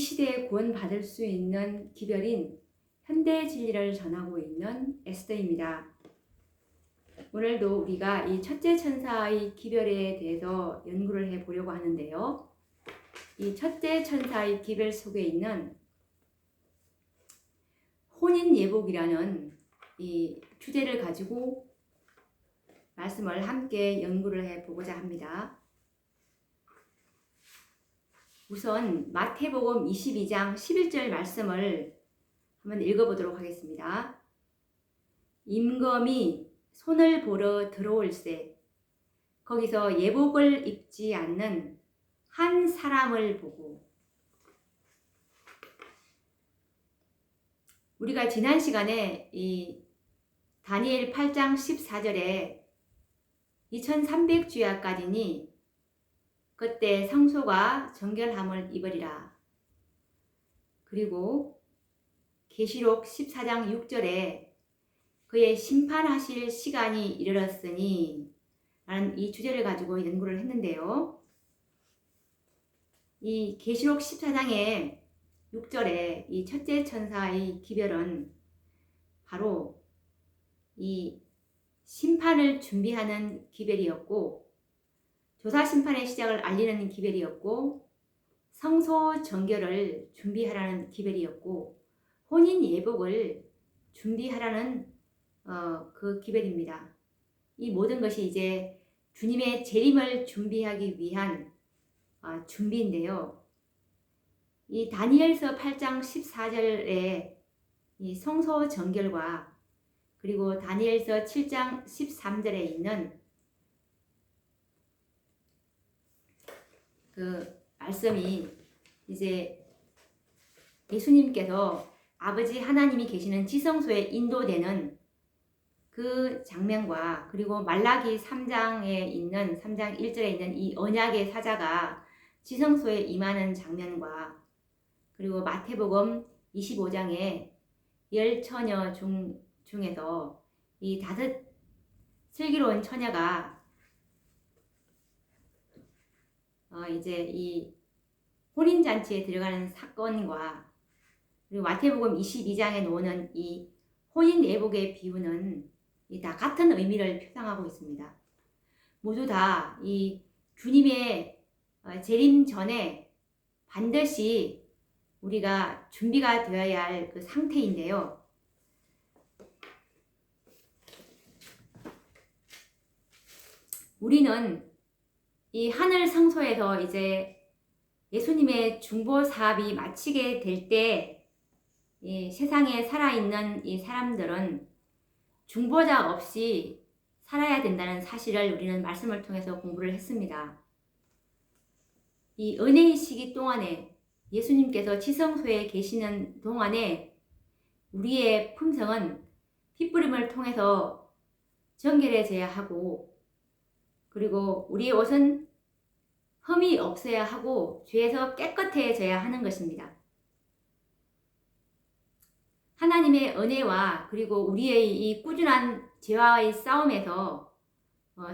시대에 구원받을 수 있는 기별인 현대 진리를 전하고 있는 에스더입니다. 오늘도 우리가 이 첫째 천사의 기별에 대해서 연구를 해보려고 하는데요. 이 첫째 천사의 기별 속에 있는 혼인예복이라는 이 주제를 가지고 말씀을 함께 연구를 해보고자 합니다. 우선 마태복음 22장 11절 말씀을 한번 읽어보도록 하겠습니다. 임금이 손을 보러 들어올세 거기서 예복을 입지 않는 한 사람을 보고. 우리가 지난 시간에 이 다니엘 8장 14절에 2300주야까지니 그때 성소가 정결함을 입으리라. 그리고 계시록 14장 6절에 그의 심판하실 시간이 이르렀으니 라는 이 주제를 가지고 연구를 했는데요. 이 계시록 14장의 6절에 이 첫째 천사의 기별은 바로 이 심판을 준비하는 기별이었고, 조사 심판의 시작을 알리는 기별이었고, 성소 정결을 준비하라는 기별이었고, 혼인 예복을 준비하라는 그 기별입니다. 이 모든 것이 이제 주님의 재림을 준비하기 위한 준비인데요. 이 다니엘서 8장 14절에 이 성소 정결과 그리고 다니엘서 7장 13절에 있는 그 말씀이 이제 예수님께서 아버지 하나님이 계시는 지성소에 인도되는 그 장면과 그리고 말라기 3장에 있는 3장 1절에 있는 이 언약의 사자가 지성소에 임하는 장면과 그리고 마태복음 25장에 열 처녀 중에서 이 5 슬기로운 처녀가 이제 이 혼인잔치에 들어가는 사건과 그리고 마태복음 22장에 나오는 이 혼인 예복의 비유는 다 같은 의미를 표상하고 있습니다. 모두 다 이 주님의 재림 전에 반드시 우리가 준비가 되어야 할 그 상태인데요. 우리는 이 하늘 성소에서 이제 예수님의 중보 사업이 마치게 될 때 이 세상에 살아있는 이 사람들은 중보자 없이 살아야 된다는 사실을 우리는 말씀을 통해서 공부를 했습니다. 이 은혜의 시기 동안에 예수님께서 지성소에 계시는 동안에 우리의 품성은 핏부림을 통해서 정결해져야 하고, 그리고 우리의 옷은 흠이 없어야 하고 죄에서 깨끗해져야 하는 것입니다. 하나님의 은혜와 그리고 우리의 이 꾸준한 죄와의 싸움에서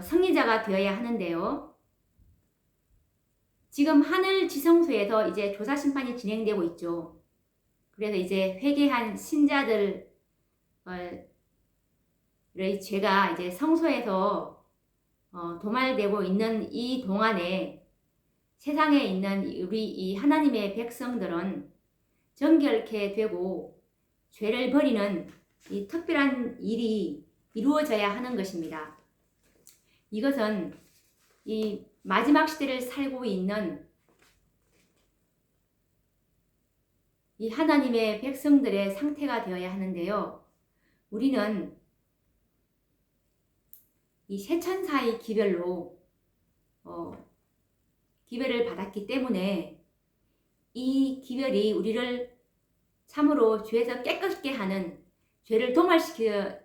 승리자가 되어야 하는데요. 지금 하늘 지성소에서 이제 조사 심판이 진행되고 있죠. 그래서 이제 회개한 신자들의 죄가 이제 성소에서 도말되고 있는 이 동안에 세상에 있는 우리 이 하나님의 백성들은 정결케 되고 죄를 버리는 이 특별한 일이 이루어져야 하는 것입니다. 이것은 이 마지막 시대를 살고 있는 이 하나님의 백성들의 상태가 되어야 하는데요. 우리는 이 세 천사의 기별로 기별을 받았기 때문에 이 기별이 우리를 참으로 죄에서 깨끗게 하는, 죄를 도말시켜주는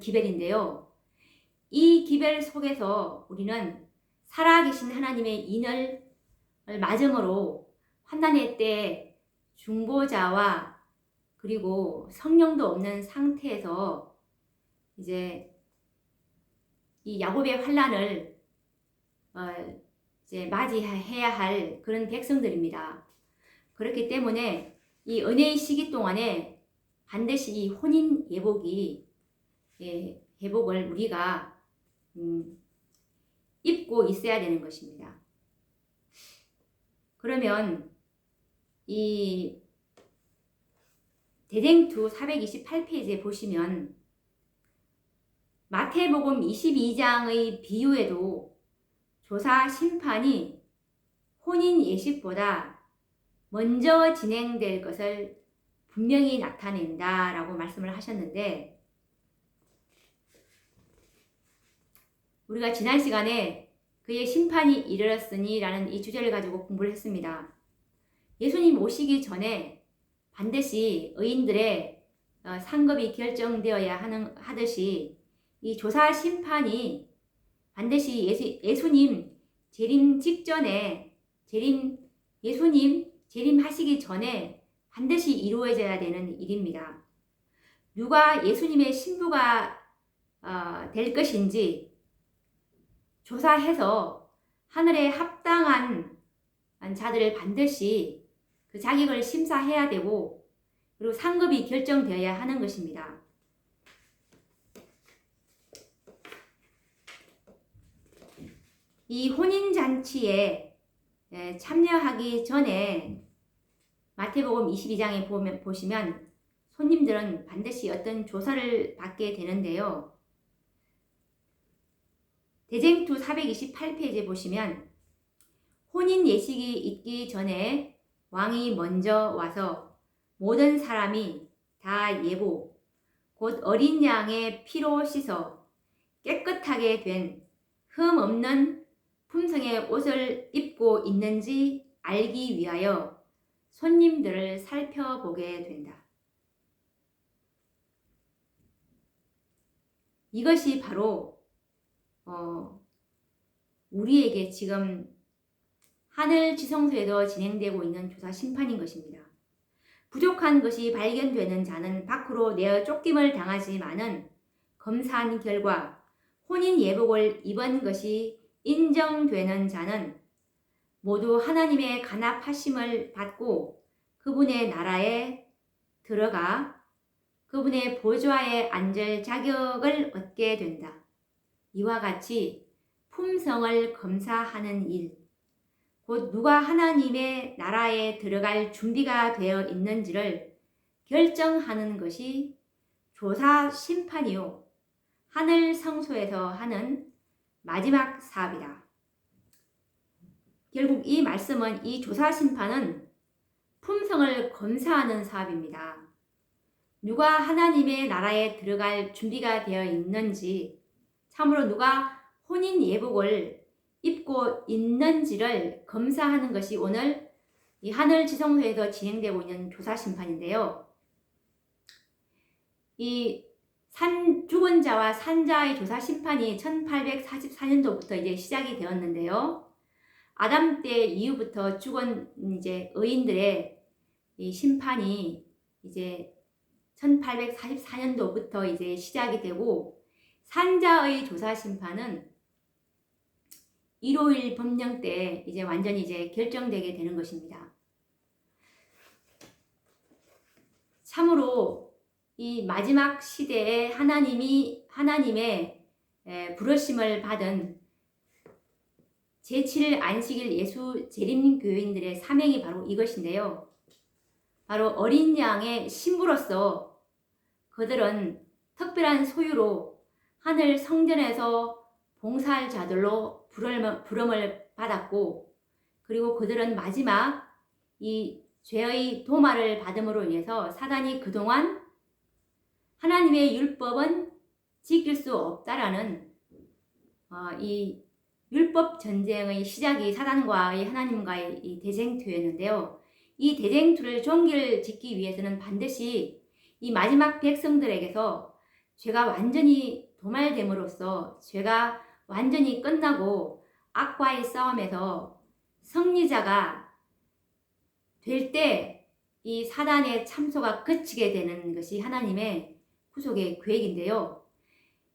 기별인데요. 이 기별 속에서 우리는 살아계신 하나님의 인을 맞음으로 환난의 때 중보자와 그리고 성령도 없는 상태에서 이제 이 야곱의 환난을 이제 맞이해야 할 그런 백성들입니다. 그렇기 때문에 이 은혜의 시기 동안에 반드시 이 혼인 예복이 회복을 우리가 입고 있어야 되는 것입니다. 그러면 이 대쟁투 428페이지에 보시면 마태복음 22장의 비유에도 조사 심판이 혼인 예식보다 먼저 진행될 것을 분명히 나타낸다 라고 말씀을 하셨는데, 우리가 지난 시간에 그의 심판이 이르렀으니 라는 이 주제를 가지고 공부를 했습니다. 예수님 오시기 전에 반드시 의인들의 상급이 결정되어야 하듯이 이 조사 심판이 반드시 예수님 재림 직전에 예수님 재림하시기 전에 반드시 이루어져야 되는 일입니다. 누가 예수님의 신부가 될 것인지 조사해서 하늘에 합당한 자들을 반드시 그 자격을 심사해야 되고, 그리고 상급이 결정되어야 하는 것입니다. 이 혼인잔치에 참여하기 전에 마태복음 22장에 보시면 손님들은 반드시 어떤 조사를 받게 되는데요. 대쟁투 428페이지에 보시면 혼인 예식이 있기 전에 왕이 먼저 와서 모든 사람이 다 예보 곧 어린 양의 피로 씻어 깨끗하게 된 흠 없는 품성의 옷을 입고 있는지 알기 위하여 손님들을 살펴보게 된다. 이것이 바로 우리에게 지금 하늘 지성소에도 진행되고 있는 조사 심판인 것입니다. 부족한 것이 발견되는 자는 밖으로 내어 쫓김을 당하지만은 검사한 결과 혼인 예복을 입은 것이 인정되는 자는 모두 하나님의 간합하심을 받고 그분의 나라에 들어가 그분의 보좌에 앉을 자격을 얻게 된다. 이와 같이 품성을 검사하는 일, 곧 누가 하나님의 나라에 들어갈 준비가 되어 있는지를 결정하는 것이 조사 심판이요 하늘 성소에서 하는 마지막 사업이다. 결국 이 말씀은, 이 조사 심판은 품성을 검사하는 사업입니다. 누가 하나님의 나라에 들어갈 준비가 되어 있는지, 참으로 누가 혼인 예복을 입고 있는지를 검사하는 것이 오늘 이 하늘 지성소에서 진행되고 있는 조사 심판인데요. 이 죽은 자와 산 자의 조사 심판이 1844년도부터 이제 시작이 되었는데요. 아담 때 이후부터 죽은 이제 의인들의 이 심판이 이제 1844년도부터 이제 시작이 되고, 산자의 조사 심판은 일요일 법령 때 이제 완전히 이제 결정되게 되는 것입니다. 참으로 이 마지막 시대에 하나님의 부르심을 받은 제7일 안식일 예수 재림교인들의 사명이 바로 이것인데요. 바로 어린 양의 신부로서 그들은 특별한 소유로 하늘 성전에서 봉사할 자들로 부름을 받았고, 그리고 그들은 마지막 이 죄의 도마를 받음으로 인해서 사단이 그동안 하나님의 율법은 지킬 수 없다라는 이 율법 전쟁의 시작이 사단과의 하나님과의 이 대쟁투였는데요. 이 대쟁투를 종결짓기 위해서는 반드시 이 마지막 백성들에게서 죄가 완전히 도말됨으로써 죄가 완전히 끝나고 악과의 싸움에서 승리자가 될 때 이 사단의 참소가 그치게 되는 것이 하나님의 구속의 계획인데요.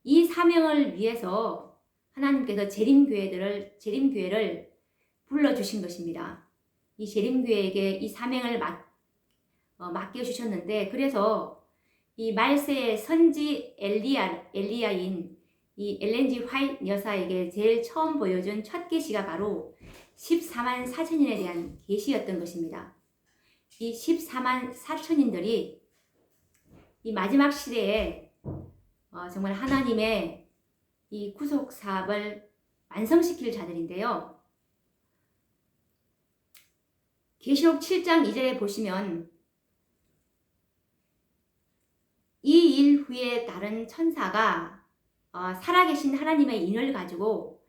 이 사명을 위해서 하나님께서 재림교회를 불러주신 것입니다. 이 재림교회에게 이 사명을 맡겨주셨는데, 그래서 이 말세의 선지 엘리야인 이 엘렌 G 화이트 여사에게 제일 처음 보여준 첫 계시가 바로 14만 4천인에 대한 계시였던 것입니다. 이 14만 4천인들이 이 마지막 시대에 정말 하나님의 이 구속 사업을 완성시킬 자들인데요. 계시록 7장 2절에 보시면 이 일 후에 다른 천사가 살아계신 하나님의 인을 가지고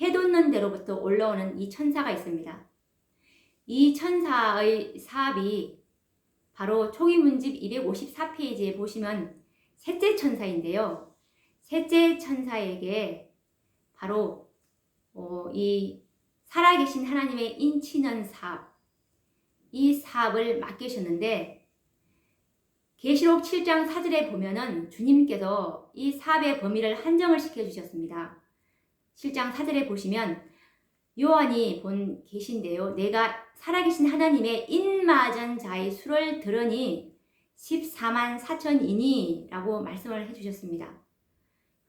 해돋는 데로부터 올라오는 이 천사가 있습니다. 이 천사의 사업이 바로 초기문집 254페이지에 보시면 셋째 천사인데요. 셋째 천사에게 바로 이 살아계신 하나님의 인치는 사업, 이 사업을 맡기셨는데, 계시록 7장 4절에 보면은 주님께서 이 사업의 범위를 한정을 시켜주셨습니다. 7장 4절에 보시면 요한이 본 계시인데요. 내가 살아계신 하나님의 인맞은 자의 수를 들으니 14만 4천이니 라고 말씀을 해주셨습니다.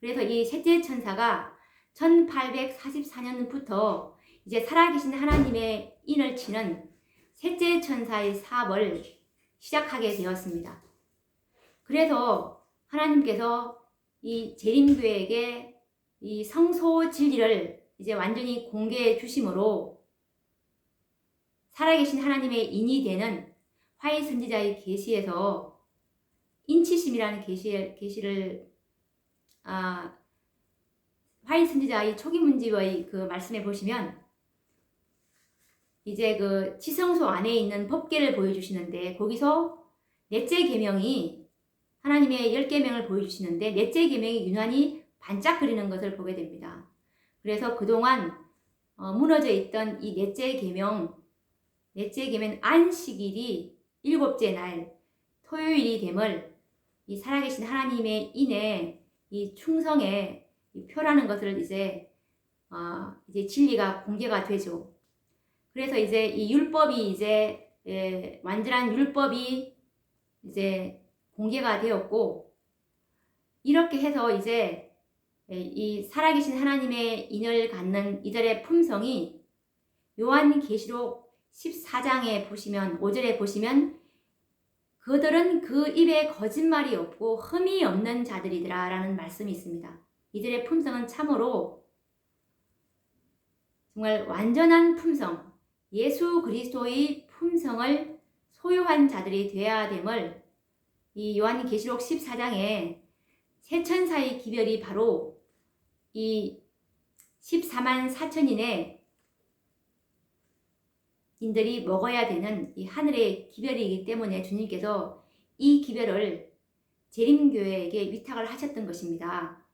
그래서 이 셋째 천사가 1844년부터 이제 살아계신 하나님의 인을 치는 셋째 천사의 사업을 시작하게 되었습니다. 그래서 하나님께서 이 재림교회에게 이 성소 진리를 이제 완전히 공개해 주심으로 살아계신 하나님의 인이 되는 화이 선지자의 계시에서 인치심이라는 계시를 화이 선지자의 초기 문집의 그 말씀에 보시면 이제 그 지성소 안에 있는 법궤를 보여주시는데, 거기서 넷째 계명이 하나님의 10계명을 보여주시는데 넷째 계명이 유난히 반짝거리는 것을 보게 됩니다. 그래서 그동안 무너져 있던 이 넷째 계명 안식일이 7째 날 토요일이 됨을 이 살아계신 하나님의 인의 이 충성의 이 표라는 것을 이제 진리가 공개가 되죠. 그래서 이제 이 율법이 이제 완전한 율법이 이제 공개가 되었고, 이렇게 해서 이제 이 살아계신 하나님의 인을 갖는 이들의 품성이 요한계시록 14장에 보시면 5절에 보시면 그들은 그 입에 거짓말이 없고 흠이 없는 자들이더라 라는 말씀이 있습니다. 이들의 품성은 참으로 정말 완전한 품성, 예수 그리스도의 품성을 소유한 자들이 되어야 됨을 이 요한계시록 14장에 세 천사의 기별이 바로 이 14만 4천인의 인들이 먹어야 되는 이 하늘의 기별이기 때문에 주님께서 이 기별을 재림교회에게 위탁을 하셨던 것입니다.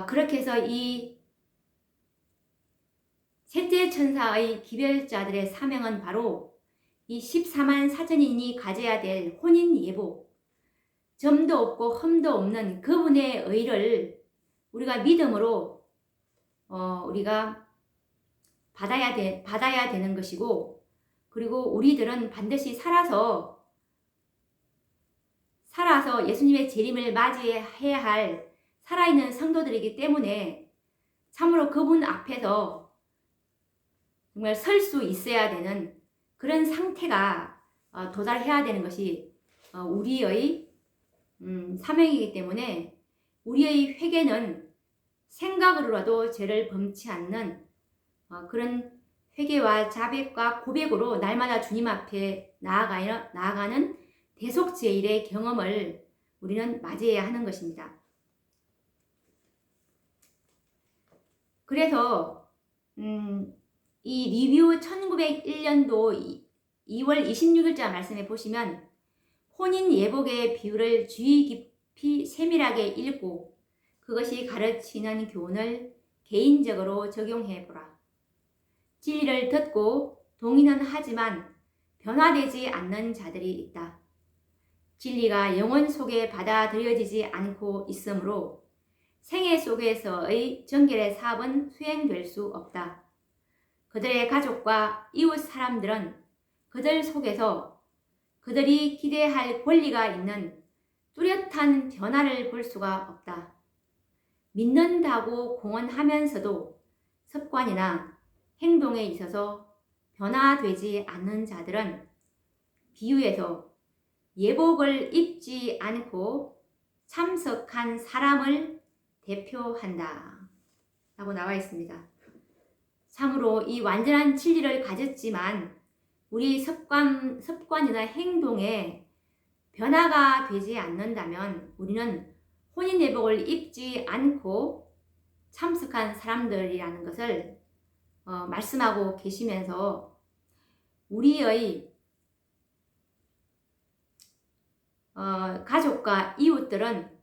그렇게 해서 이 셋째 천사의 기별자들의 사명은 바로 이 14만 4천인이 가져야 될 혼인 예보, 점도 없고 흠도 없는 그분의 의를 우리가 믿음으로 우리가 받아야 되는 것이고, 그리고 우리들은 반드시 살아서 예수님의 재림을 맞이해야 할 살아있는 성도들이기 때문에 참으로 그분 앞에서 정말 설 수 있어야 되는 그런 상태가 도달해야 되는 것이 우리의 사명이기 때문에 우리의 회개는 생각으로라도 죄를 범치 않는 그런 회개와 자백과 고백으로 날마다 주님 앞에 나아가는 대속제일의 경험을 우리는 맞이해야 하는 것입니다. 그래서 이 리뷰 1901년도 2월 26일자 말씀에 보시면 혼인 예복의 비유를 주의 깊이 세밀하게 읽고 그것이 가르치는 교훈을 개인적으로 적용해 보라. 진리를 듣고 동의는 하지만 변화되지 않는 자들이 있다. 진리가 영혼 속에 받아들여지지 않고 있으므로 생애 속에서의 정결의 사업은 수행될 수 없다. 그들의 가족과 이웃 사람들은 그들 속에서 그들이 기대할 권리가 있는 뚜렷한 변화를 볼 수가 없다. 믿는다고 공언하면서도 습관이나 행동에 있어서 변화되지 않는 자들은 비유에서 예복을 입지 않고 참석한 사람을 대표한다 라고 나와 있습니다. 참으로 이 완전한 진리를 가졌지만 우리 습관이나 행동에 변화가 되지 않는다면 우리는 혼인 예복을 입지 않고 참석한 사람들이라는 것을 말씀하고 계시면서 우리의 가족과 이웃들은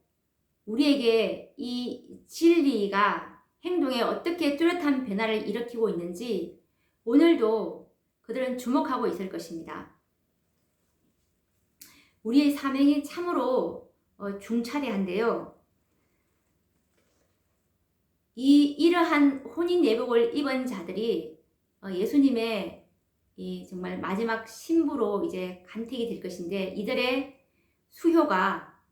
우리에게 이 진리가 행동에 어떻게 뚜렷한 변화를 일으키고 있는지 오늘도 그들은 주목하고 있을 것입니다. 우리의 사명이 참으로 중차대한데요. 이러한 혼인 예복을 입은 자들이 예수님의 정말 마지막 신부로 이제 간택이 될 것인데 이들의 수효가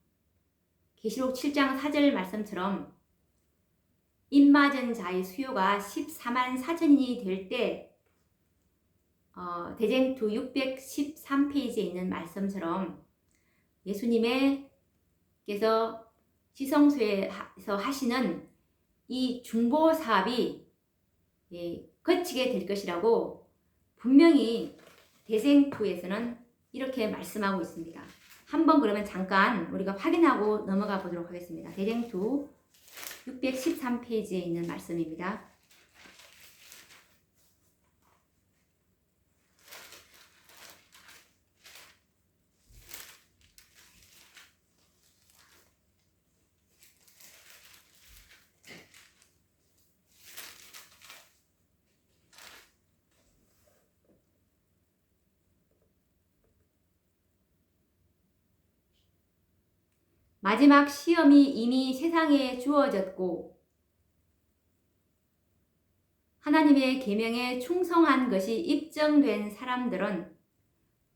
계시록 7장 4절 말씀처럼 입맞은 자의 수요가 14만 4천인이 될 때 대쟁투 613페이지에 있는 말씀처럼 예수님께서 지성소에서 하시는 이 중보 사업이 거치게 될 것이라고 분명히 대쟁투에서는 이렇게 말씀하고 있습니다. 한번 그러면 잠깐 우리가 확인하고 넘어가 보도록 하겠습니다. 대쟁투 613페이지에 있는 말씀입니다. 마지막 시험이 이미 세상에 주어졌고 하나님의 계명에 충성한 것이 입증된 사람들은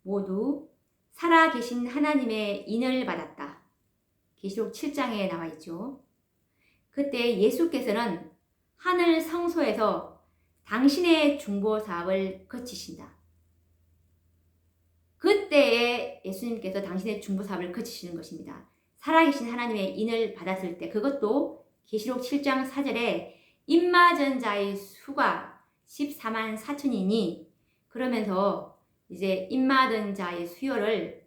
모두 살아계신 하나님의 인을 받았다. 계시록 7장에 나와 있죠. 그때 예수께서는 하늘 성소에서 당신의 중보 사업을 거치신다. 그때에 예수님께서 당신의 중보 사업을 거치시는 것입니다. 살아계신 하나님의 인을 받았을 때 그것도 계시록 7장 4절에 입맞은 자의 수가 14만 4천이니 그러면서 이제 입맞은 자의 수요를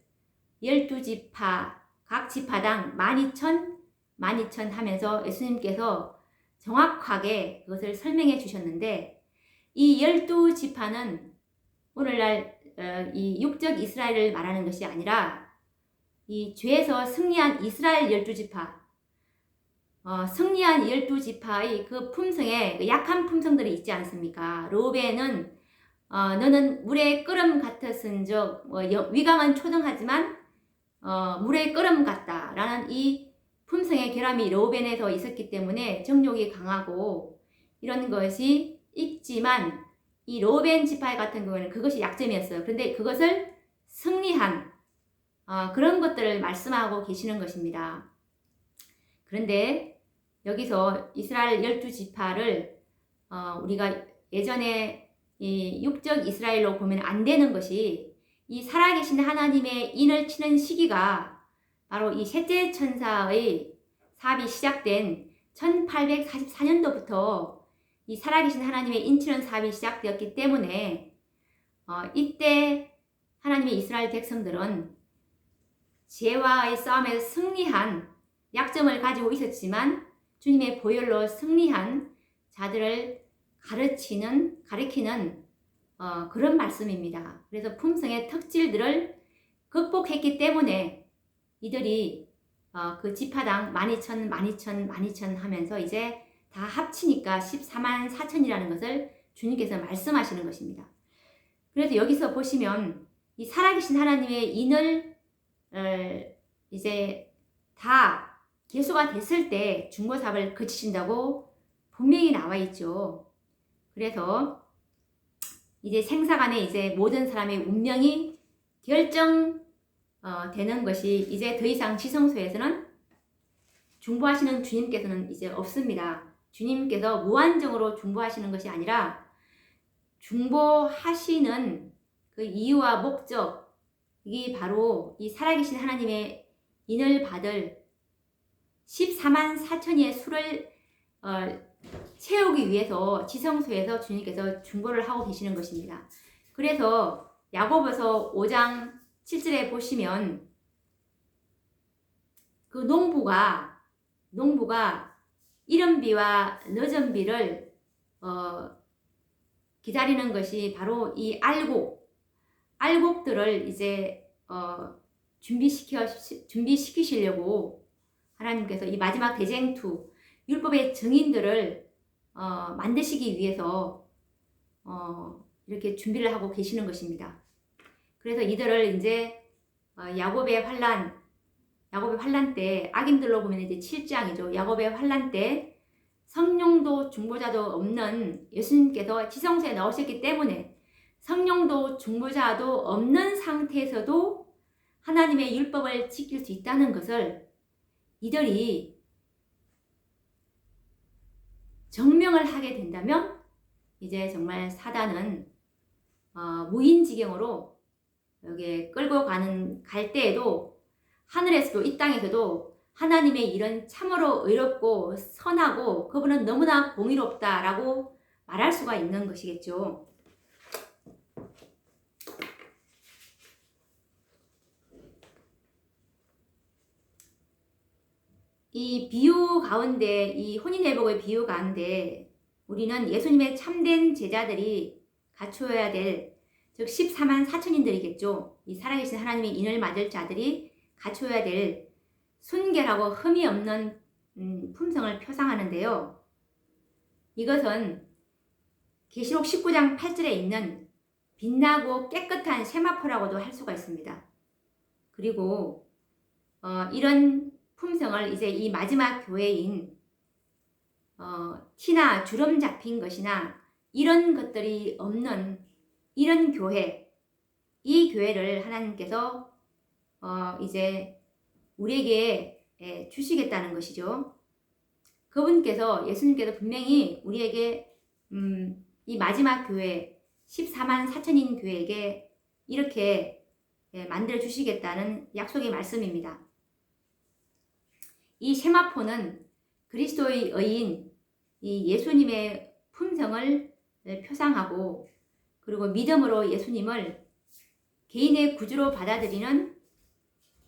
12지파 각 지파당 12,000 하면서 예수님께서 정확하게 그것을 설명해 주셨는데 이 12지파는 오늘날 이 육적 이스라엘을 말하는 것이 아니라 이 죄에서 승리한 이스라엘 12지파 승리한 12지파의 그 품성에 그 약한 품성들이 있지 않습니까? 르우벤은 너는 물의 끓음 같았은즉 위강은 초등하지만 물의 끓음 같다 라는 이 품성의 결함이 르우벤에서 있었기 때문에 정욕이 강하고 이런 것이 있지만 이 르우벤 지파 같은 경우에는 그것이 약점이었어요. 그런데 그것을 승리한 그런 것들을 말씀하고 계시는 것입니다. 그런데 여기서 이스라엘 12지파를 우리가 예전에 이 육적 이스라엘로 보면 안 되는 것이 이 살아계신 하나님의 인을 치는 시기가 바로 이 셋째 천사의 사업이 시작된 1844년도부터 이 살아계신 하나님의 인치는 사업이 시작되었기 때문에 이때 하나님의 이스라엘 백성들은 죄와의 싸움에서 승리한 약점을 가지고 있었지만 주님의 보혈로 승리한 자들을 가리키는 그런 말씀입니다. 그래서 품성의 특질들을 극복했기 때문에 이들이 그 지파당 12,000 하면서 이제 다 합치니까 14만 4천이라는 것을 주님께서 말씀하시는 것입니다. 그래서 여기서 보시면 이 살아계신 하나님의 인을 이제 다 개수가 됐을 때 중보사업을 거치신다고 분명히 나와 있죠. 그래서 이제 생사간에 이제 모든 사람의 운명이 결정 되는 것이 이제 더 이상 지성소에서는 중보하시는 주님께서는 이제 없습니다. 주님께서 무한정으로 중보하시는 것이 아니라 중보하시는 그 이유와 목적이 바로 이 살아계신 하나님의 인을 받을 14만 4천의 수를 채우기 위해서 지성소에서 주님께서 중보를 하고 계시는 것입니다. 그래서 야고보서 5장 7절에 보시면 그 농부가 이른 비와 늦은 비를 기다리는 것이 바로 이 알곡들을 이제 준비시키시려고 하나님께서 이 마지막 대쟁투 율법의 증인들을 만드시기 위해서 이렇게 준비를 하고 계시는 것입니다. 그래서 이들을 이제 야곱의 환란 때 악인들로 보면 이제 7장이죠. 야곱의 환란 때 성령도 중보자도 없는 예수님께서 지성소에 나오셨기 때문에 성령도 중보자도 없는 상태에서도 하나님의 율법을 지킬 수 있다는 것을 이들이 증명을 하게 된다면 이제 정말 사단은 무인지경으로 여기에 끌고 갈 때에도 하늘에서도 이 땅에서도 하나님의 일은 참으로 의롭고 선하고 그분은 너무나 공의롭다라고 말할 수가 있는 것이겠죠. 이 비유 가운데, 이 혼인회복의 비유 가운데 우리는 예수님의 참된 제자들이 갖추어야 될, 즉 14만 4천인들이겠죠. 이 살아계신 하나님의 인을 맞을 자들이 갖추어야 될 순결하고 흠이 없는 품성을 표상하는데요. 이것은 계시록 19장 8절에 있는 빛나고 깨끗한 세마포라고도 할 수가 있습니다. 그리고 이런 품성을 이제 이 마지막 교회인 티나 주름 잡힌 것이나 이런 것들이 없는 이런 교회, 이 교회를 하나님께서 이제 우리에게 주시겠다는 것이죠. 그분께서, 예수님께서 분명히 우리에게 이 마지막 교회 14만 4천인 교회에게 이렇게 만들어 주시겠다는 약속의 말씀입니다. 이 세마포는 그리스도의 의인 이 예수님의 품성을 표상하고, 그리고 믿음으로 예수님을 개인의 구주로 받아들이는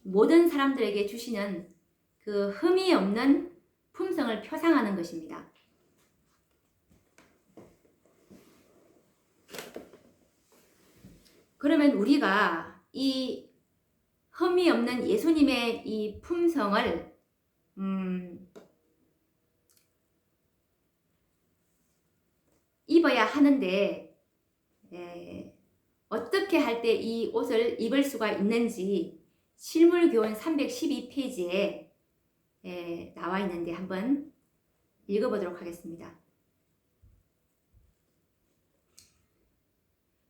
모든 사람들에게 주시는 그 흠이 없는 품성을 표상하는 것입니다. 그러면 우리가 이 흠이 없는 예수님의 이 품성을 입어야 하는데 어떻게 할 때 이 옷을 입을 수가 있는지 실물교훈 312페이지에 나와 있는데 한번 읽어보도록 하겠습니다.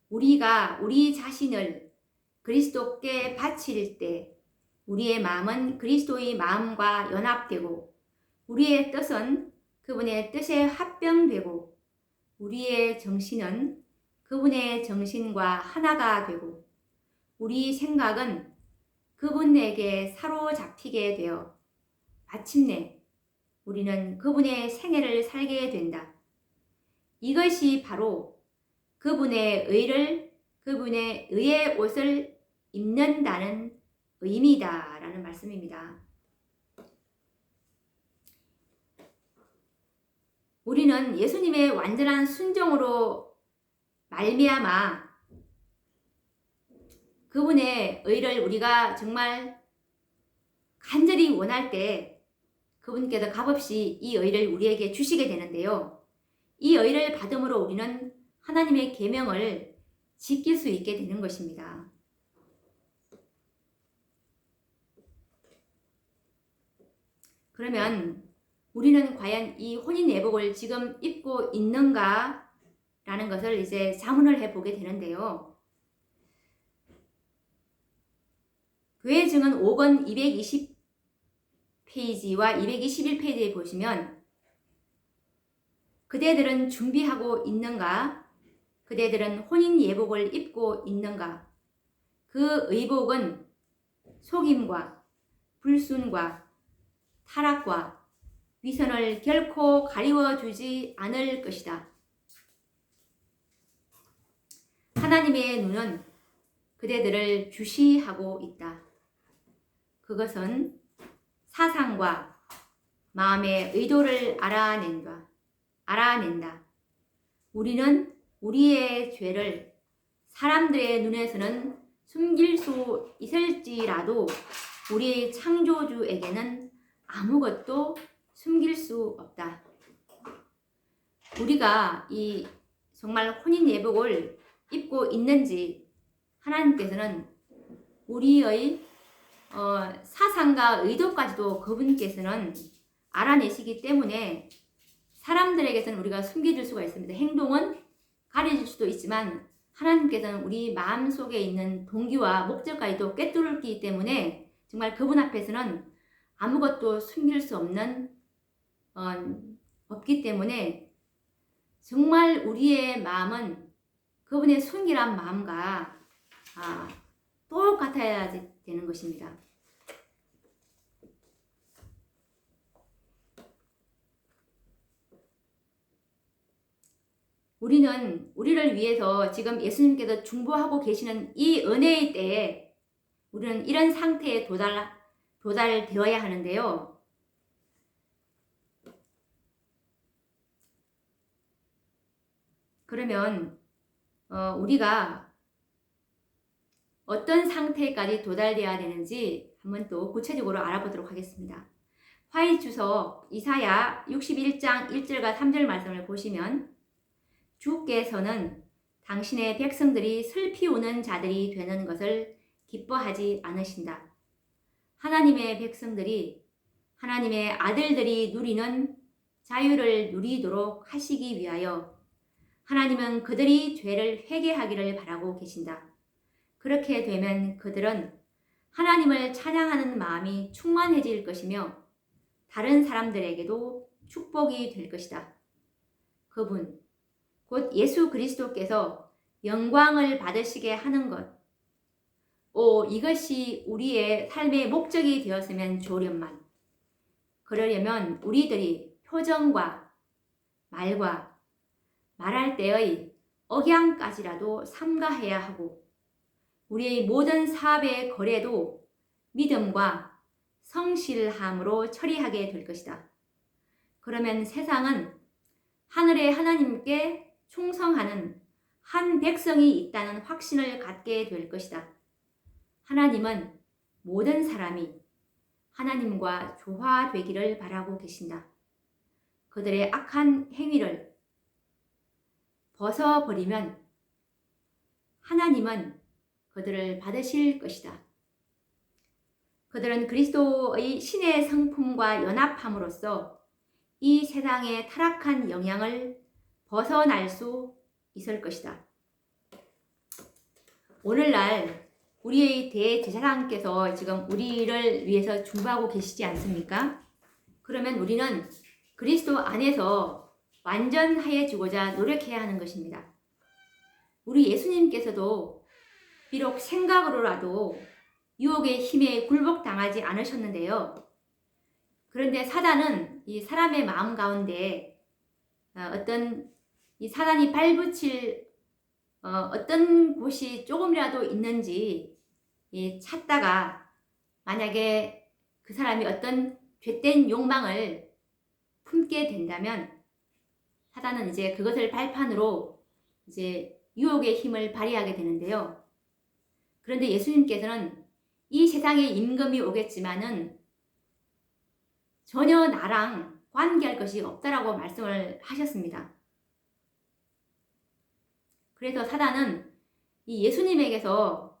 우리가 우리 자신을 그리스도께 바칠 때 우리의 마음은 그리스도의 마음과 연합되고 우리의 뜻은 그분의 뜻에 합병되고 우리의 정신은 그분의 정신과 하나가 되고 우리 생각은 그분에게 사로잡히게 되어 마침내 우리는 그분의 생애를 살게 된다. 이것이 바로 그분의 의의 옷을 입는다는 의미다 라는 말씀입니다. 우리는 예수님의 완전한 순종으로 말미암아 그분의 의를 우리가 정말 간절히 원할 때 그분께서 값없이 이 의를 우리에게 주시게 되는데요. 이 의를 받음으로 우리는 하나님의 계명을 지킬 수 있게 되는 것입니다. 그러면 우리는 과연 이 혼인예복을 지금 입고 있는가 라는 것을 이제 자문을 해보게 되는데요. 교회 증언 5권 220페이지와 221페이지에 보시면 그대들은 준비하고 있는가? 그대들은 혼인 예복을 입고 있는가? 그 의복은 속임과 불순과 타락과 위선을 결코 가리워주지 않을 것이다. 하나님의 눈은 그대들을 주시하고 있다. 그것은 사상과 마음의 의도를 알아낸다. 우리는 우리의 죄를 사람들의 눈에서는 숨길 수 있을지라도 우리 창조주에게는 아무것도 숨길 수 없다. 우리가 이 정말 혼인 예복을 입고 있는지 하나님께서는 우리의 사상과 의도까지도 그분께서는 알아내시기 때문에 사람들에게서는 우리가 숨겨질 수가 있습니다. 행동은 가려질 수도 있지만 하나님께서는 우리 마음속에 있는 동기와 목적까지도 꿰뚫기 때문에 정말 그분 앞에서는 아무것도 숨길 수 없는 없기 때문에 정말 우리의 마음은 그분의 순결한 마음과 똑같아야 되는 것입니다. 우리는 우리를 위해서 지금 예수님께서 중보하고 계시는 이 은혜의 때에 우리는 이런 상태에 도달되어야 하는데요. 그러면 우리가 어떤 상태까지 도달되어야 되는지 한번 또 구체적으로 알아보도록 하겠습니다. 화의주석 이사야 61장 1절과 3절 말씀을 보시면 주께서는 당신의 백성들이 슬피 우는 자들이 되는 것을 기뻐하지 않으신다. 하나님의 백성들이 하나님의 아들들이 누리는 자유를 누리도록 하시기 위하여 하나님은 그들이 죄를 회개하기를 바라고 계신다. 그렇게 되면 그들은 하나님을 찬양하는 마음이 충만해질 것이며 다른 사람들에게도 축복이 될 것이다. 그분, 곧 예수 그리스도께서 영광을 받으시게 하는 것. 이것이 우리의 삶의 목적이 되었으면 좋으련만. 그러려면 우리들이 표정과 말과 말할 때의 억양까지라도 삼가해야 하고 우리의 모든 사업의 거래도 믿음과 성실함으로 처리하게 될 것이다. 그러면 세상은 하늘의 하나님께 충성하는 한 백성이 있다는 확신을 갖게 될 것이다. 하나님은 모든 사람이 하나님과 조화되기를 바라고 계신다. 그들의 악한 행위를 벗어버리면 하나님은 그들을 받으실 것이다. 그들은 그리스도의 신의 성품과 연합함으로써 이 세상의 타락한 영향을 벗어날 수 있을 것이다. 오늘날 우리의 대제사장께서 지금 우리를 위해서 중보하고 계시지 않습니까? 그러면 우리는 그리스도 안에서 완전하여지고자 노력해야 하는 것입니다. 우리 예수님께서도 비록 생각으로라도 유혹의 힘에 굴복당하지 않으셨는데요. 그런데 사단은 이 사람의 마음 가운데 어떤 이 사단이 발붙일 어떤 곳이 조금이라도 있는지 찾다가 만약에 그 사람이 어떤 죄된 욕망을 품게 된다면 사단은 이제 그것을 발판으로 이제 유혹의 힘을 발휘하게 되는데요. 그런데 예수님께서는 이 세상에 임금이 오겠지만은 전혀 나랑 관계할 것이 없다라고 말씀을 하셨습니다. 그래서 사단은 이 예수님에게서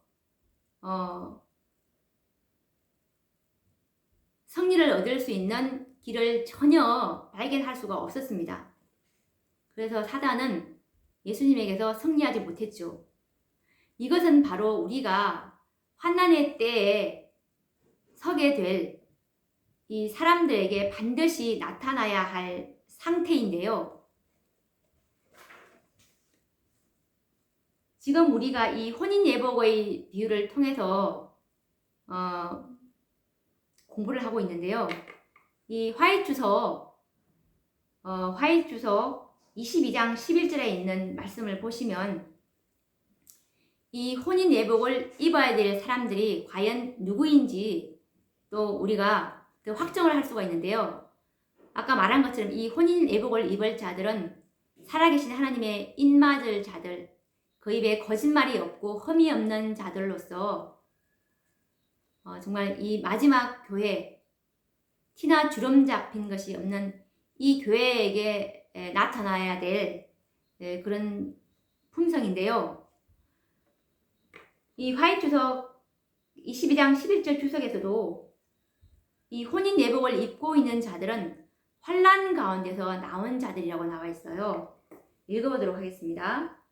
승리를 얻을 수 있는 길을 전혀 발견할 수가 없었습니다. 그래서 사단은 예수님에게서 승리하지 못했죠. 이것은 바로 우리가 환난의 때에 서게 될 이 사람들에게 반드시 나타나야 할 상태인데요. 지금 우리가 이 혼인예복의 비유를 통해서 공부를 하고 있는데요. 이 화해주서 22장 11절에 있는 말씀을 보시면 이 혼인예복을 입어야 될 사람들이 과연 누구인지 또 우리가 또 확정을 할 수가 있는데요. 아까 말한 것처럼 이 혼인예복을 입을 자들은 살아계신 하나님의 입맞을 자들, 그 입에 거짓말이 없고 흠이 없는 자들로서 정말 이 마지막 교회, 티나 주름 잡힌 것이 없는 이 교회에게 나타나야 될 그런 품성인데요. 이 화해주석 22장 11절 주석에서도 이 혼인예복을 입고 있는 자들은 환난 가운데서 나온 자들이라고 나와 있어요. 읽어보도록 하겠습니다.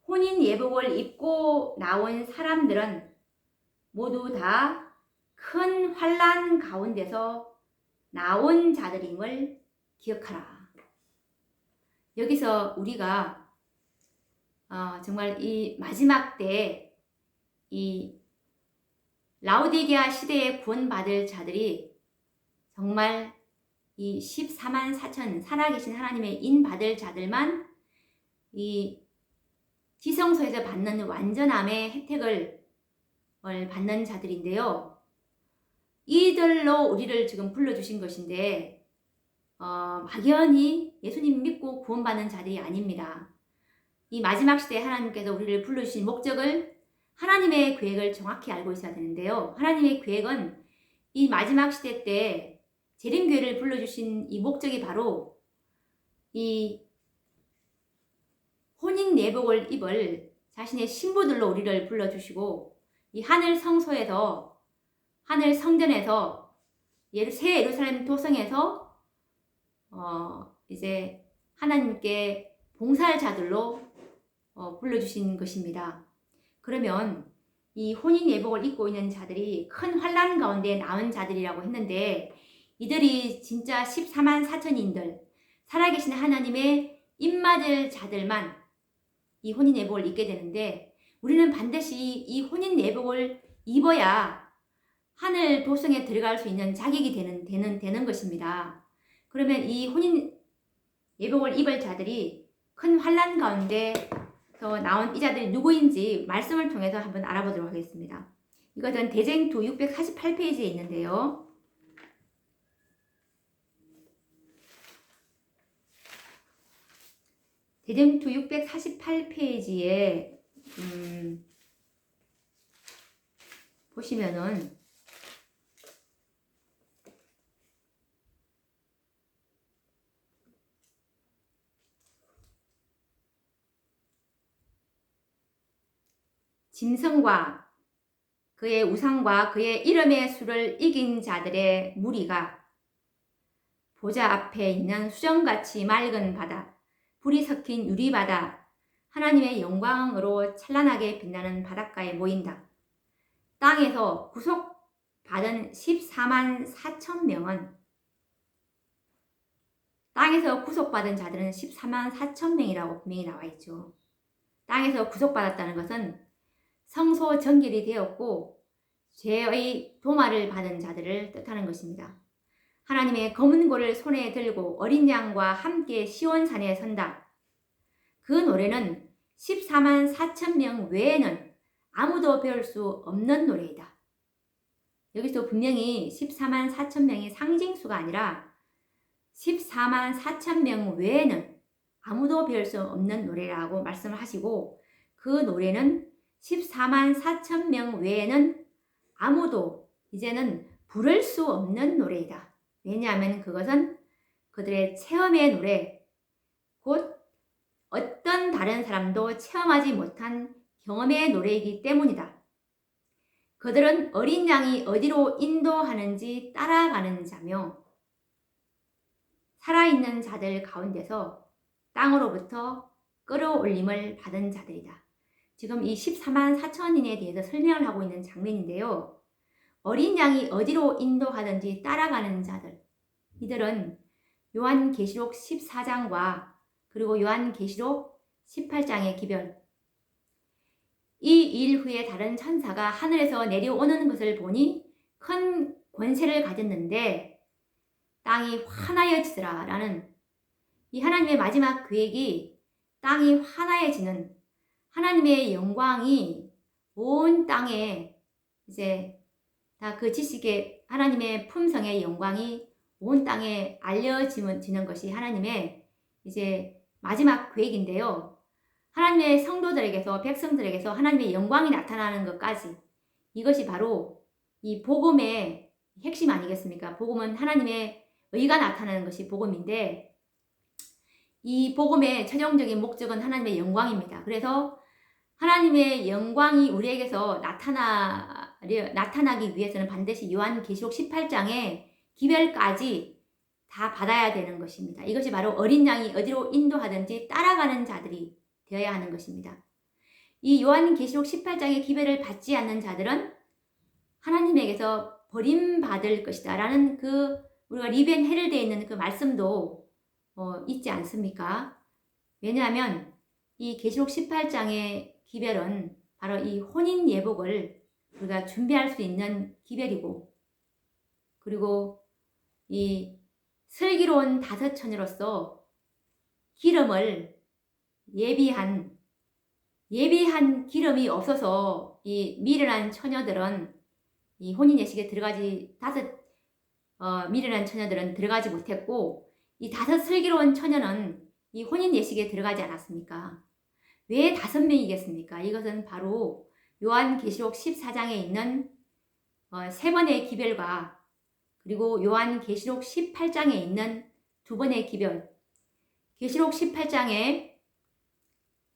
혼인예복을 입고 나온 사람들은 모두 다 큰 환난 가운데서 나온 자들임을 기억하라. 여기서 우리가 정말 이 마지막 때 이 라오디게아 시대에 구원받을 자들이 정말 이 14만 4천 살아계신 하나님의 인 받을 자들만 이 지성소에서 받는 완전함의 혜택을 받는 자들인데요. 이들로 우리를 지금 불러주신 것인데 막연히 예수님 믿고 구원받는 자들이 아닙니다. 이 마지막 시대에 하나님께서 우리를 불러주신 목적을 하나님의 계획을 정확히 알고 있어야 되는데요. 하나님의 계획은 이 마지막 시대 때 재림교회를 불러주신 이 목적이 바로 이 혼인예복을 입을 자신의 신부들로 우리를 불러주시고 이 하늘 성소에서 하늘 성전에서 새 예루살렘 도성에서 이제 하나님께 봉사할 자들로 불러주신 것입니다. 그러면 이 혼인예복을 입고 있는 자들이 큰 환난 가운데 나온 자들이라고 했는데 이들이 진짜 14만 4천인들 살아계신 하나님의 입맞을 자들만 이 혼인예복을 입게 되는데 우리는 반드시 이 혼인예복을 입어야 하늘 도성에 들어갈 수 있는 자격이 되는 것입니다. 그러면 이 혼인예복을 입을 자들이 큰 환난 가운데 나온 이 자들이 누구인지 말씀을 통해서 한번 알아보도록 하겠습니다. 이것은 대쟁투 648페이지에 있는데요. 대쟁투 648페이지에 보시면은 짐승과 그의 우상과 그의 이름의 수를 이긴 자들의 무리가 보좌 앞에 있는 수정같이 맑은 바다, 불이 섞인 유리바다, 하나님의 영광으로 찬란하게 빛나는 바닷가에 모인다. 땅에서 구속받은 14만 4천 명은 땅에서 구속받은 자들은 14만 4천 명이라고 분명히 나와 있죠. 땅에서 구속받았다는 것은 성소 정결이 되었고 죄의 도마를 받은 자들을 뜻하는 것입니다. 하나님의 검은 고를 손에 들고 어린 양과 함께 시온산에 선다. 그 노래는 14만 4천 명 외에는 아무도 배울 수 없는 노래이다. 여기서 분명히 14만 4천 명이 상징수가 아니라 14만 4천 명 외에는 아무도 배울 수 없는 노래라고 말씀을 하시고 그 노래는 14만 4천 명 외에는 아무도 이제는 부를 수 없는 노래이다. 왜냐하면 그것은 그들의 체험의 노래, 곧 어떤 다른 사람도 체험하지 못한 경험의 노래이기 때문이다. 그들은 어린 양이 어디로 인도하는지 따라가는 자며 살아있는 자들 가운데서 땅으로부터 끌어올림을 받은 자들이다. 지금 이 14만 4천인에 대해서 설명을 하고 있는 장면인데요. 어린 양이 어디로 인도하든지 따라가는 자들, 이들은 요한계시록 14장과 그리고 요한계시록 18장의 기별, 이 일 후에 다른 천사가 하늘에서 내려오는 것을 보니 큰 권세를 가졌는데 땅이 환하여지더라 라는 이 하나님의 마지막 계획이 땅이 환하여지는, 하나님의 영광이 온 땅에 이제 다 그 지식의 하나님의 품성의 영광이 온 땅에 알려지는 것이 하나님의 이제 마지막 계획인데요. 하나님의 성도들에게서, 백성들에게서 하나님의 영광이 나타나는 것까지, 이것이 바로 이 복음의 핵심 아니겠습니까? 복음은 하나님의 의가 나타나는 것이 복음인데, 이 복음의 최종적인 목적은 하나님의 영광입니다. 그래서 하나님의 영광이 우리에게서 나타나기 위해서는 반드시 요한계시록 18장의 기별까지 다 받아야 되는 것입니다. 이것이 바로 어린 양이 어디로 인도하든지 따라가는 자들이 되어야 하는 것입니다. 이 요한계시록 18장의 기별을 받지 않는 자들은 하나님에게서 버림받을 것이다 라는 그 우리가 리벤 헤를되어 있는 그 말씀도 있지 않습니까? 왜냐하면 이 계시록 18장의 기별은 바로 이 혼인 예복을 우리가 준비할 수 있는 기별이고, 그리고 이 슬기로운 다섯 처녀로서 기름을 예비한 기름이 없어서 이 미련한 처녀들은 이 혼인 예식에 미련한 처녀들은 들어가지 못했고, 이 다섯 슬기로운 처녀는 이 혼인 예식에 들어가지 않았습니까? 왜 5명이겠습니까? 이것은 바로 요한계시록 14장에 있는 세 번의 기별과 그리고 요한계시록 18장에 있는 두 번의 기별, 계시록 18장의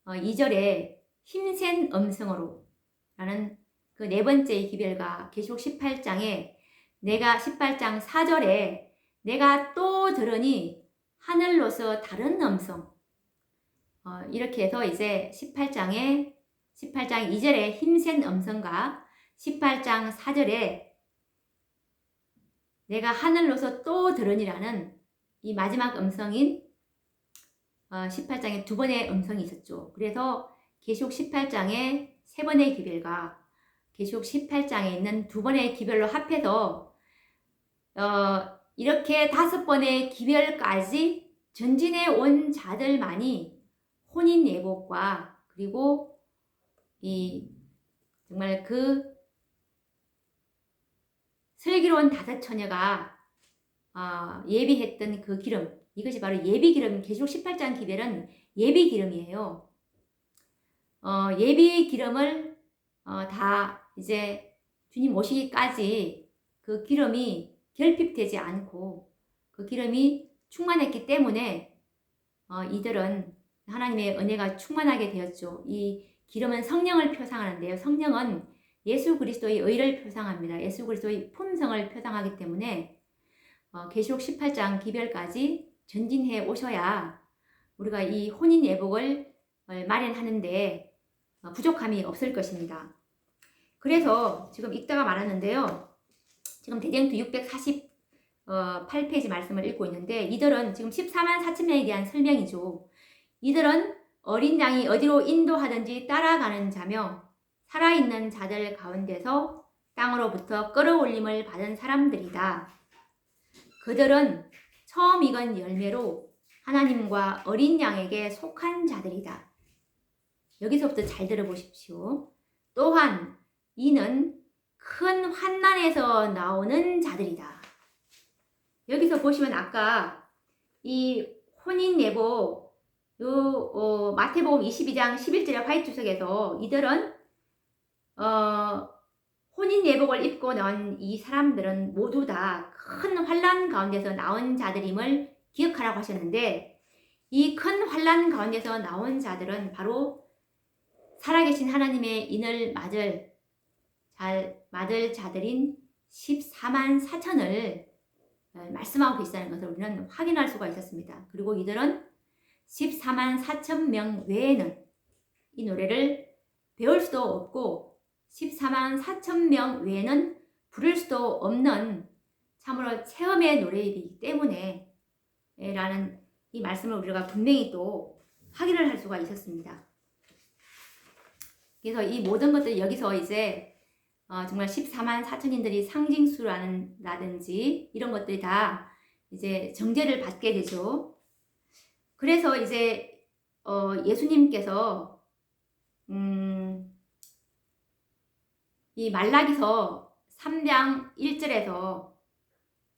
2절에 힘센 음성으로 라는 그 네 번째의 기별과 계시록 18장에 18장 4절에 내가 또 들으니 하늘로서 다른 음성, 이렇게 해서 이제 18장 2절에 힘센 음성과 18장 4절에 내가 하늘로서 또 들으니라는 이 마지막 음성인 18장에 두 번의 음성이 있었죠. 그래서 계시록 18장에 세 번의 기별과 계시록 18장에 있는 두 번의 기별로 합해서 이렇게 5번의 기별까지 전진해 온 자들만이 혼인 예복과 그리고 이 정말 그 슬기로운 다섯 처녀가 예비했던 그 기름, 이것이 바로 예비 기름, 계시록 18장 기별은 예비 기름이에요. 예비 기름을 다 이제 주님 오시기까지 그 기름이 결핍되지 않고 그 기름이 충만했기 때문에 이들은 하나님의 은혜가 충만하게 되었죠. 이 기름은 성령을 표상하는데요. 성령은 예수 그리스도의 의를 표상합니다. 예수 그리스도의 품성을 표상하기 때문에 계시록 18장 기별까지 전진해 오셔야 우리가 이 혼인 예복을 마련하는데 부족함이 없을 것입니다. 그래서 지금 읽다가 말았는데요. 지금 대쟁투 648페이지 말씀을 읽고 있는데, 이들은 지금 14만 4천 명에 대한 설명이죠. 이들은 어린 양이 어디로 인도하든지 따라가는 자며 살아있는 자들 가운데서 땅으로부터 끌어올림을 받은 사람들이다. 그들은 처음 익은 열매로 하나님과 어린 양에게 속한 자들이다. 여기서부터 잘 들어보십시오. 또한 이는 큰 환난에서 나오는 자들이다. 여기서 보시면 아까 이 혼인 예복 마태복음 22장 11절의 화이트석에서 이들은 혼인 예복을 입고 나온 이 사람들은 모두 다 큰 환난 가운데서 나온 자들임을 기억하라고 하셨는데, 이 큰 환난 가운데서 나온 자들은 바로 살아계신 하나님의 인을 맞을 자들인 14만 4천을 말씀하고 계시다는 것을 우리는 확인할 수가 있었습니다. 그리고 이들은 14만 4천 명 외에는 이 노래를 배울 수도 없고 14만 4천 명 외에는 부를 수도 없는 참으로 체험의 노래이기 때문에 라는 이 말씀을 우리가 분명히 또 확인을 할 수가 있었습니다. 그래서 이 모든 것들 여기서 이제 정말 14만 4천인들이 상징수라든지 이런 것들이 다 이제 정죄를 받게 되죠. 그래서 이제 예수님께서 이 말라기서 3장 1절에서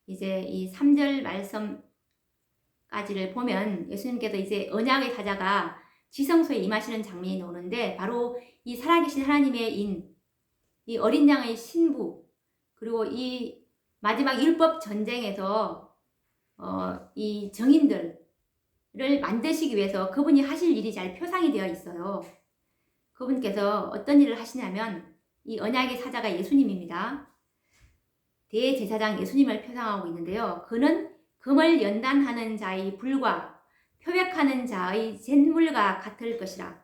이제 이 3절 말씀까지를 보면 예수님께서 이제 언약의 사자가 지성소에 임하시는 장면이 나오는데 바로 이 살아계신 하나님의 이 어린 양의 신부 그리고 이 마지막 율법 전쟁에서 이 정인들을 만드시기 위해서 그분이 하실 일이 잘 표상이 되어 있어요. 그분께서 어떤 일을 하시냐면 이 언약의 사자가 예수님입니다. 대제사장 예수님을 표상하고 있는데요. 그는 금을 연단하는 자의 불과 표백하는 자의 잿물과 같을 것이라.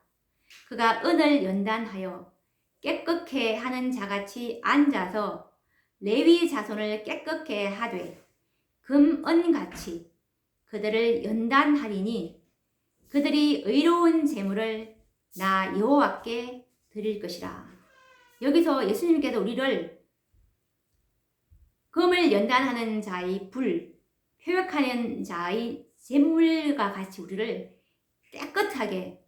그가 은을 연단하여 깨끗게 하는 자같이 앉아서 레위 자손을 깨끗게 하되 금, 은같이 그들을 연단하리니 그들이 의로운 제물을 나 여호와께 드릴 것이라. 여기서 예수님께서 우리를 금을 연단하는 자의 불, 표백하는 자의 제물과 같이 우리를 깨끗하게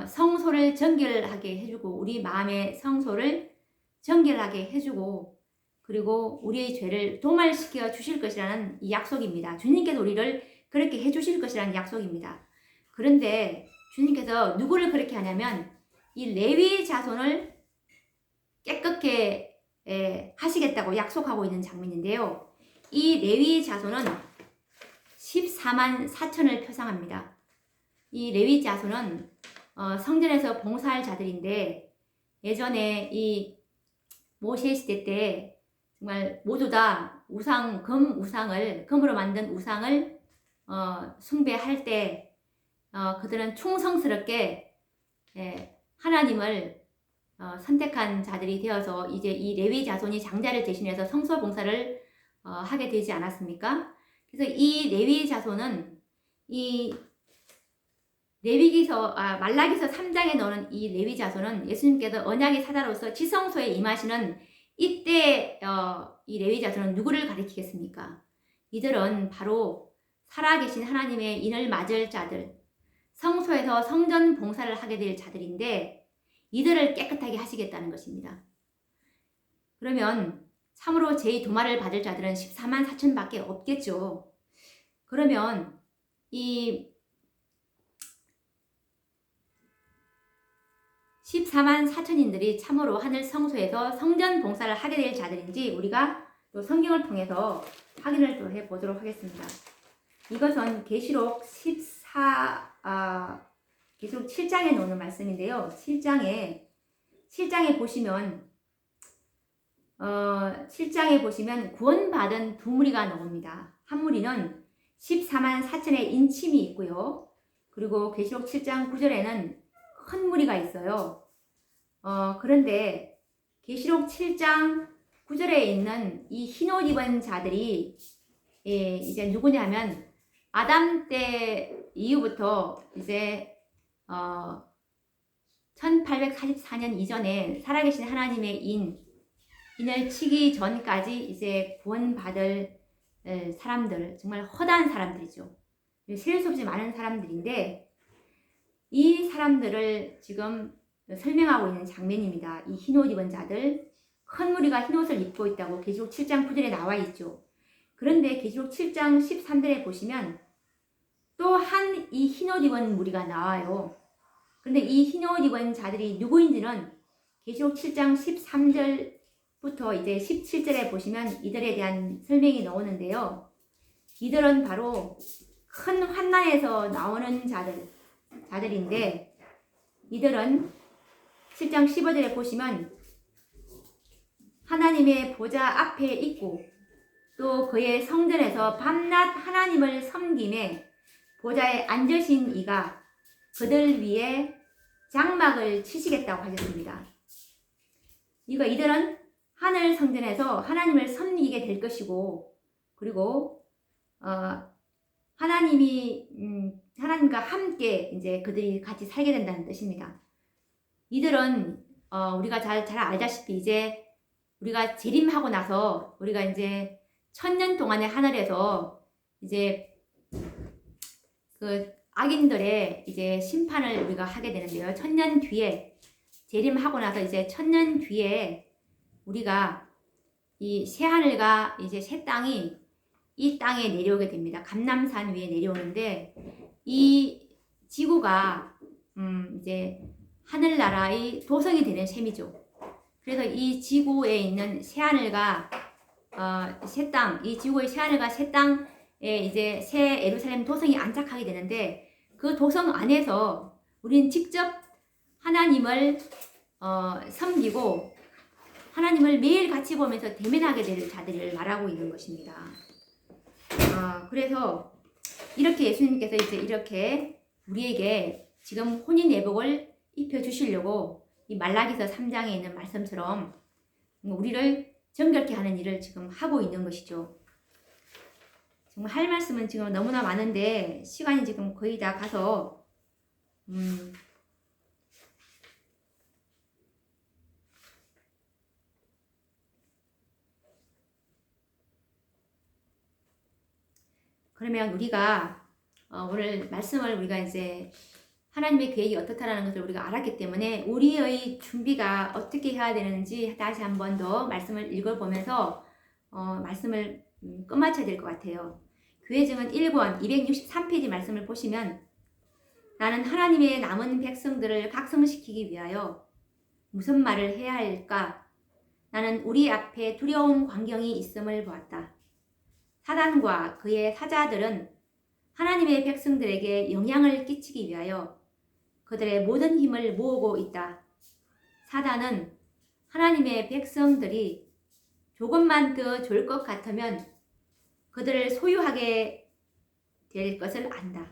성소를 정결하게 해주고 우리 마음의 성소를 정결하게 해주고 그리고 우리의 죄를 도말시켜 주실 것이라는 이 약속입니다. 주님께서 우리를 그렇게 해주실 것이라는 약속입니다. 그런데 주님께서 누구를 그렇게 하냐면 이 레위 자손을 깨끗게 하시겠다고 약속하고 있는 장면인데요. 이 레위 자손은 14만 4천을 표상합니다. 이 레위 자손은 성전에서 봉사할 자들인데 예전에 이 모세 시대 때 정말 모두 다 금으로 만든 우상을 숭배할 때 그들은 충성스럽게 하나님을 선택한 자들이 되어서 이제 이 레위 자손이 장자를 대신해서 성소 봉사를 하게 되지 않았습니까? 그래서 이 레위 자손은 이 말라기서 3장에 나오는 이 레위 자손은 예수님께서 언약의 사자로서 지성소에 임하시는 이때 이 레위 자손은 누구를 가리키겠습니까? 이들은 바로 살아계신 하나님의 인을 맞을 자들, 성소에서 성전 봉사를 하게 될 자들인데 이들을 깨끗하게 하시겠다는 것입니다. 그러면 참으로 제 도말을 받을 자들은 14만 4천 밖에 없겠죠. 그러면 이 14만 4천인들이 참으로 하늘 성소에서 성전 봉사를 하게 될 자들인지 우리가 또 성경을 통해서 확인을 또 해보도록 하겠습니다. 이것은 계시록 7장에 나오는 말씀인데요. 7장에 보시면 구원받은 두 무리가 나옵니다. 한 무리는 14만 4천의 인침이 있고요. 그리고 계시록 7장 9절에는 큰 무리가 있어요. 그런데 계시록 7장 9절에 있는 이 흰옷 입은 자들이 이제 누구냐면 아담 때 이후부터 이제 1844년 이전에 살아계신 하나님의 인을 치기 전까지 이제 구원받을 사람들, 정말 허다한 사람들이죠. 셀 수 없이 많은 사람들인데 이 사람들을 지금 설명하고 있는 장면입니다. 이 흰옷 입은 자들, 큰 무리가 흰옷을 입고 있다고 계시록 7장 9절에 나와 있죠. 그런데 계시록 7장 13절에 보시면 또 한 이 흰옷 입은 무리가 나와요. 그런데 이 흰옷 입은 자들이 누구인지는 계시록 7장 13절부터 이제 17절에 보시면 이들에 대한 설명이 나오는데요. 이들은 바로 큰 환난에서 나오는 자들인데 이들은 7장 15절에 보시면 하나님의 보좌 앞에 있고 또 그의 성전에서 밤낮 하나님을 섬김에 보좌에 앉으신 이가 그들 위에 장막을 치시겠다고 하셨습니다. 이들은 하늘 성전에서 하나님을 섬기게 될 것이고, 그리고 하나님과 함께 이제 그들이 같이 살게 된다는 뜻입니다. 이들은 우리가 잘 알다시피 이제 우리가 재림하고 나서 우리가 이제 1000년 동안의 하늘에서 이제 그 악인들의 이제 심판을 우리가 하게 되는데요. 1000년 뒤에 재림하고 나서 이제 1000년 뒤에 우리가 이 새 하늘과 이제 새 땅이 이 땅에 내려오게 됩니다. 감람산 위에 내려오는데 이 지구가 이제 하늘나라의 도성이 되는 셈이죠. 그래서 이 지구에 있는 새 하늘과 새 땅, 이 지구의 새 하늘과 새 땅에 이제 새 예루살렘 도성이 안착하게 되는데 그 도성 안에서 우리는 직접 하나님을 섬기고 하나님을 매일 같이 보면서 대면하게 될 자들을 말하고 있는 것입니다. 그래서 이렇게 예수님께서 이제 이렇게 우리에게 지금 혼인 예복을 입혀주시려고 이 말라기서 3장에 있는 말씀처럼 우리를 정결케 하는 일을 지금 하고 있는 것이죠. 정말 할 말씀은 지금 너무나 많은데 시간이 지금 거의 다 가서 그러면 우리가 오늘 말씀을 우리가 이제 하나님의 계획이 어떻다라는 것을 우리가 알았기 때문에 우리의 준비가 어떻게 해야 되는지 다시 한 번 더 말씀을 읽어보면서 말씀을 끝마쳐야 될 것 같아요. 교회증은 1권 263페이지 말씀을 보시면 나는 하나님의 남은 백성들을 각성시키기 위하여 무슨 말을 해야 할까? 나는 우리 앞에 두려운 광경이 있음을 보았다. 사단과 그의 사자들은 하나님의 백성들에게 영향을 끼치기 위하여 그들의 모든 힘을 모으고 있다. 사단은 하나님의 백성들이 조금만 더 좋을 것 같으면 그들을 소유하게 될 것을 안다.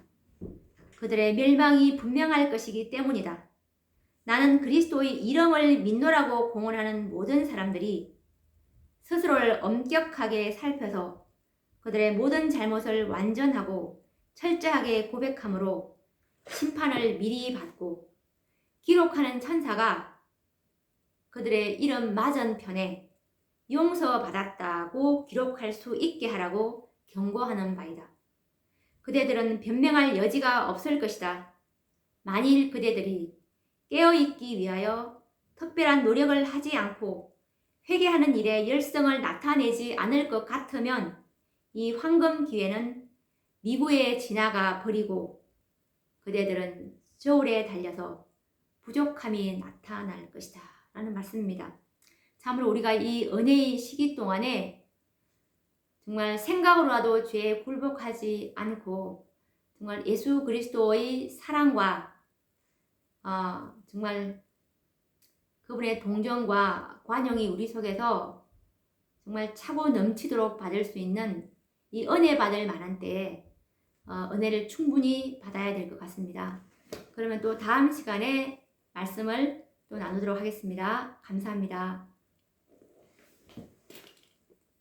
그들의 멸망이 분명할 것이기 때문이다. 나는 그리스도의 이름을 믿노라고 공언하는 모든 사람들이 스스로를 엄격하게 살펴서 그들의 모든 잘못을 완전하고 철저하게 고백함으로 심판을 미리 받고 기록하는 천사가 그들의 이름 맞은편에 용서받았다고 기록할 수 있게 하라고 경고하는 바이다. 그대들은 변명할 여지가 없을 것이다. 만일 그대들이 깨어있기 위하여 특별한 노력을 하지 않고 회개하는 일에 열성을 나타내지 않을 것 같으면 이 황금 기회는 미구에 지나가 버리고 그대들은 저울에 달려서 부족함이 나타날 것이다 라는 말씀입니다. 참으로 우리가 이 은혜의 시기 동안에 정말 생각으로라도 죄에 굴복하지 않고 정말 예수 그리스도의 사랑과 정말 그분의 동정과 관용이 우리 속에서 정말 차고 넘치도록 받을 수 있는 이 은혜 받을 만한 때에 은혜를 충분히 받아야 될 것 같습니다. 그러면 또 다음 시간에 말씀을 또 나누도록 하겠습니다. 감사합니다.